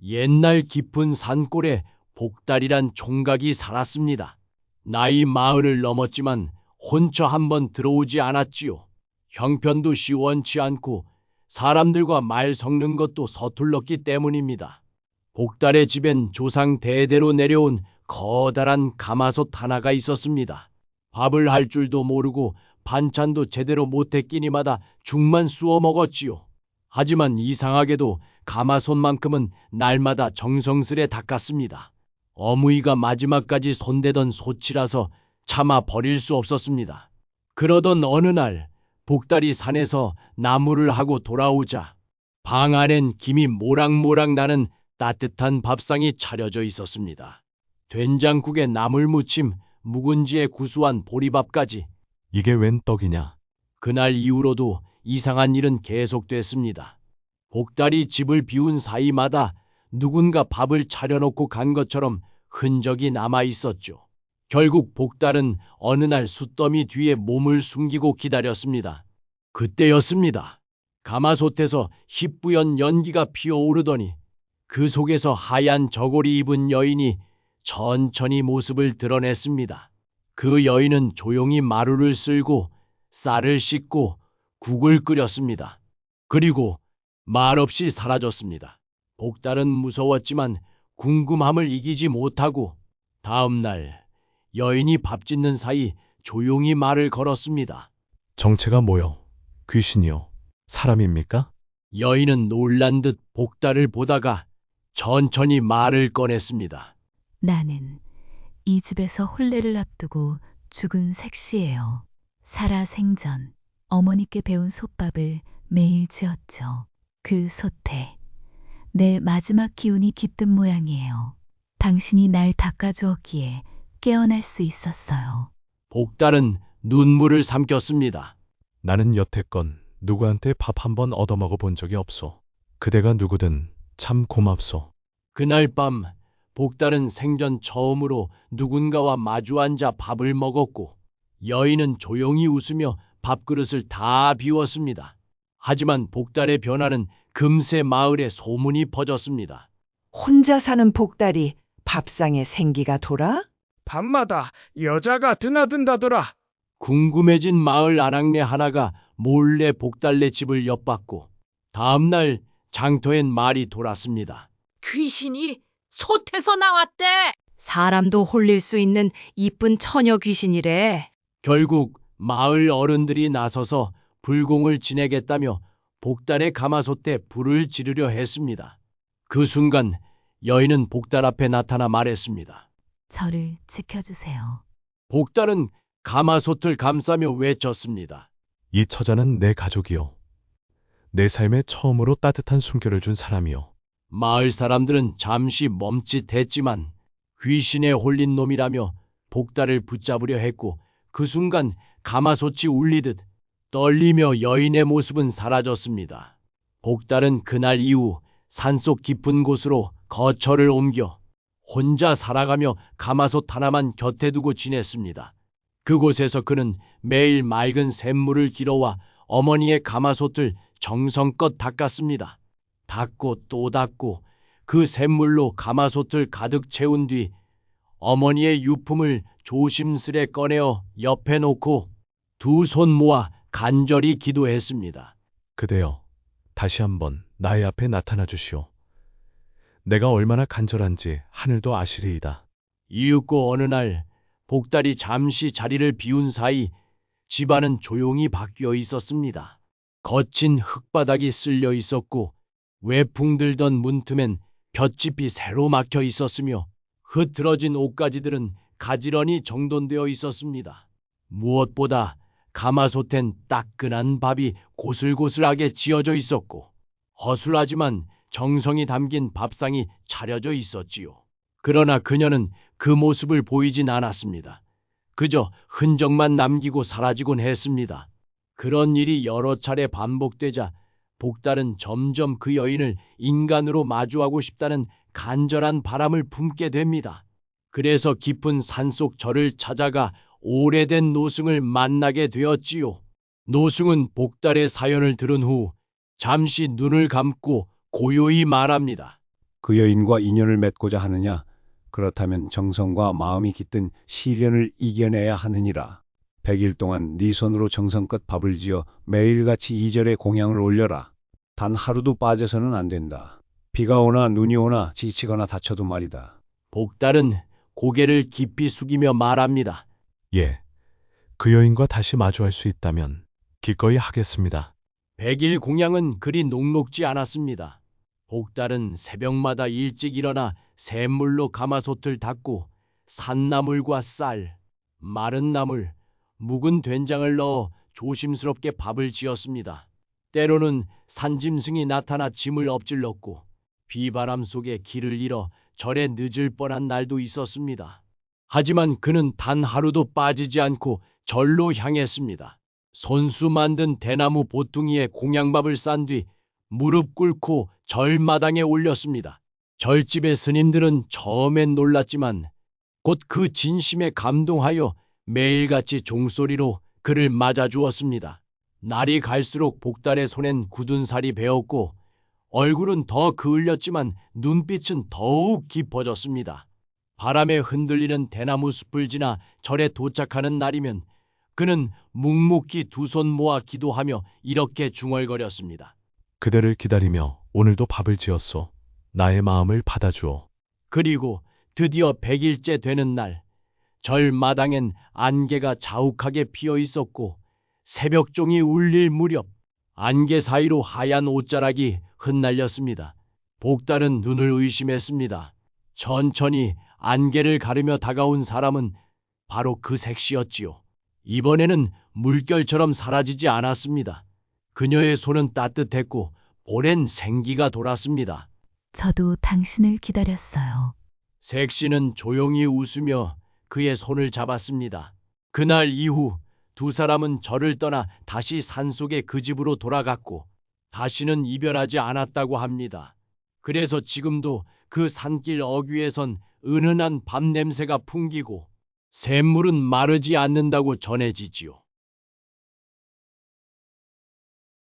옛날 깊은 산골에 복달이란 총각이 살았습니다. 나이 마흔을 넘었지만 혼처 한번 들어오지 않았지요. 형편도 시원치 않고 사람들과 말 섞는 것도 서툴렀기 때문입니다. 복달의 집엔 조상 대대로 내려온 커다란 가마솥 하나가 있었습니다. 밥을 할 줄도 모르고 반찬도 제대로 못했기니마다 죽만 쑤어 먹었지요. 하지만 이상하게도 가마솥만큼은 날마다 정성스레 닦았습니다. 어머니가 마지막까지 손대던 솥이라서 차마 버릴 수 없었습니다. 그러던 어느 날 복달이 산에서 나무를 하고 돌아오자 방 안엔 김이 모락모락 나는 따뜻한 밥상이 차려져 있었습니다. 된장국에 나물무침, 묵은지에 구수한 보리밥까지. 이게 웬 떡이냐? 그날 이후로도 이상한 일은 계속됐습니다. 복달이 집을 비운 사이마다 누군가 밥을 차려놓고 간 것처럼 흔적이 남아 있었죠. 결국 복달은 어느 날 숯더미 뒤에 몸을 숨기고 기다렸습니다. 그때였습니다. 가마솥에서 희뿌연 연기가 피어오르더니 그 속에서 하얀 저고리 입은 여인이 천천히 모습을 드러냈습니다. 그 여인은 조용히 마루를 쓸고 쌀을 씻고 국을 끓였습니다. 그리고 말없이 사라졌습니다. 복달은 무서웠지만 궁금함을 이기지 못하고 다음 날 여인이 밥 짓는 사이 조용히 말을 걸었습니다. 정체가 뭐요? 귀신이요? 사람입니까? 여인은 놀란 듯 복달을 보다가 천천히 말을 꺼냈습니다. 나는 이 집에서 혼례를 앞두고 죽은 색시예요. 살아생전 어머니께 배운 솥밥을 매일 지었죠. 그 솥에 내 마지막 기운이 깃든 모양이에요. 당신이 날 닦아주었기에 깨어날 수 있었어요. 복달은 눈물을 삼켰습니다. 나는 여태껏 누구한테 밥 한 번 얻어먹어 본 적이 없소. 그대가 누구든 참 고맙소. 그날 밤 복달은 생전 처음으로 누군가와 마주 앉아 밥을 먹었고 여인은 조용히 웃으며 밥그릇을 다 비웠습니다. 하지만 복달의 변화는 금세 마을에 소문이 퍼졌습니다. 혼자 사는 복달이 밥상에 생기가 돌아? 밤마다 여자가 드나든다더라. 궁금해진 마을 아낙네 하나가 몰래 복달네 집을 엿봤고 다음날 장터엔 말이 돌았습니다. 귀신이 솥에서 나왔대. 사람도 홀릴 수 있는 이쁜 처녀 귀신이래. 결국 마을 어른들이 나서서 불공을 지내겠다며 복달의 가마솥에 불을 지르려 했습니다. 그 순간 여인은 복달 앞에 나타나 말했습니다. 저를 지켜주세요. 복달은 가마솥을 감싸며 외쳤습니다. 이 처자는 내 가족이요. 내 삶에 처음으로 따뜻한 숨결을 준 사람이요. 마을 사람들은 잠시 멈칫했지만 귀신에 홀린 놈이라며 복달을 붙잡으려 했고 그 순간 가마솥이 울리듯 떨리며 여인의 모습은 사라졌습니다. 복달은 그날 이후 산속 깊은 곳으로 거처를 옮겨 혼자 살아가며 가마솥 하나만 곁에 두고 지냈습니다. 그곳에서 그는 매일 맑은 샘물을 길어와 어머니의 가마솥을 정성껏 닦았습니다. 닦고 또 닦고 그 샘물로 가마솥을 가득 채운 뒤 어머니의 유품을 조심스레 꺼내어 옆에 놓고 두 손 모아 간절히 기도했습니다. 그대여, 다시 한번 나의 앞에 나타나 주시오. 내가 얼마나 간절한지 하늘도 아시리이다. 이윽고 어느 날 복달이 잠시 자리를 비운 사이 집안은 조용히 바뀌어 있었습니다. 거친 흙바닥이 쓸려 있었고 외풍 들던 문틈엔 볏짚이 새로 막혀 있었으며 흐트러진 옷가지들은 가지런히 정돈되어 있었습니다. 무엇보다 가마솥엔 따끈한 밥이 고슬고슬하게 지어져 있었고 허술하지만 정성이 담긴 밥상이 차려져 있었지요. 그러나 그녀는 그 모습을 보이진 않았습니다. 그저 흔적만 남기고 사라지곤 했습니다. 그런 일이 여러 차례 반복되자 복달은 점점 그 여인을 인간으로 마주하고 싶다는 간절한 바람을 품게 됩니다. 그래서 깊은 산속 절을 찾아가 오래된 노승을 만나게 되었지요. 노승은 복달의 사연을 들은 후 잠시 눈을 감고 고요히 말합니다. 그 여인과 인연을 맺고자 하느냐? 그렇다면 정성과 마음이 깃든 시련을 이겨내야 하느니라. 100일 동안 네 손으로 정성껏 밥을 지어 매일같이 이절의 공양을 올려라. 단 하루도 빠져서는 안 된다. 비가 오나 눈이 오나 지치거나 다쳐도 말이다. 복달은 고개를 깊이 숙이며 말합니다. 예. 그 여인과 다시 마주할 수 있다면 기꺼이 하겠습니다. 100일 공양은 그리 녹록지 않았습니다. 복달은 새벽마다 일찍 일어나 샘물로 가마솥을 닦고 산나물과 쌀, 마른 나물, 묵은 된장을 넣어 조심스럽게 밥을 지었습니다. 때로는 산짐승이 나타나 짐을 엎질렀고 비바람 속에 길을 잃어 절에 늦을 뻔한 날도 있었습니다. 하지만 그는 단 하루도 빠지지 않고 절로 향했습니다. 손수 만든 대나무 보퉁이에 공양밥을 싼 뒤 무릎 꿇고 절마당에 올렸습니다. 절집의 스님들은 처음엔 놀랐지만 곧 그 진심에 감동하여 매일같이 종소리로 그를 맞아주었습니다. 날이 갈수록 복달의 손엔 굳은 살이 배었고 얼굴은 더 그을렸지만 눈빛은 더욱 깊어졌습니다. 바람에 흔들리는 대나무 숲을 지나 절에 도착하는 날이면 그는 묵묵히 두 손 모아 기도하며 이렇게 중얼거렸습니다. 그대를 기다리며 오늘도 밥을 지었소. 나의 마음을 받아주오. 그리고 드디어 100일째 되는 날, 절 마당엔 안개가 자욱하게 피어 있었고 새벽종이 울릴 무렵 안개 사이로 하얀 옷자락이 흩날렸습니다. 복달은 눈을 의심했습니다. 천천히 안개를 가르며 다가온 사람은 바로 그 색시였지요. 이번에는 물결처럼 사라지지 않았습니다. 그녀의 손은 따뜻했고 오랜 생기가 돌았습니다. 저도 당신을 기다렸어요. 색시는 조용히 웃으며 그의 손을 잡았습니다. 그날 이후 두 사람은 절을 떠나 다시 산속의 그 집으로 돌아갔고 다시는 이별하지 않았다고 합니다. 그래서 지금도 그 산길 어귀에선 은은한 밤 냄새가 풍기고 샘물은 마르지 않는다고 전해지지요.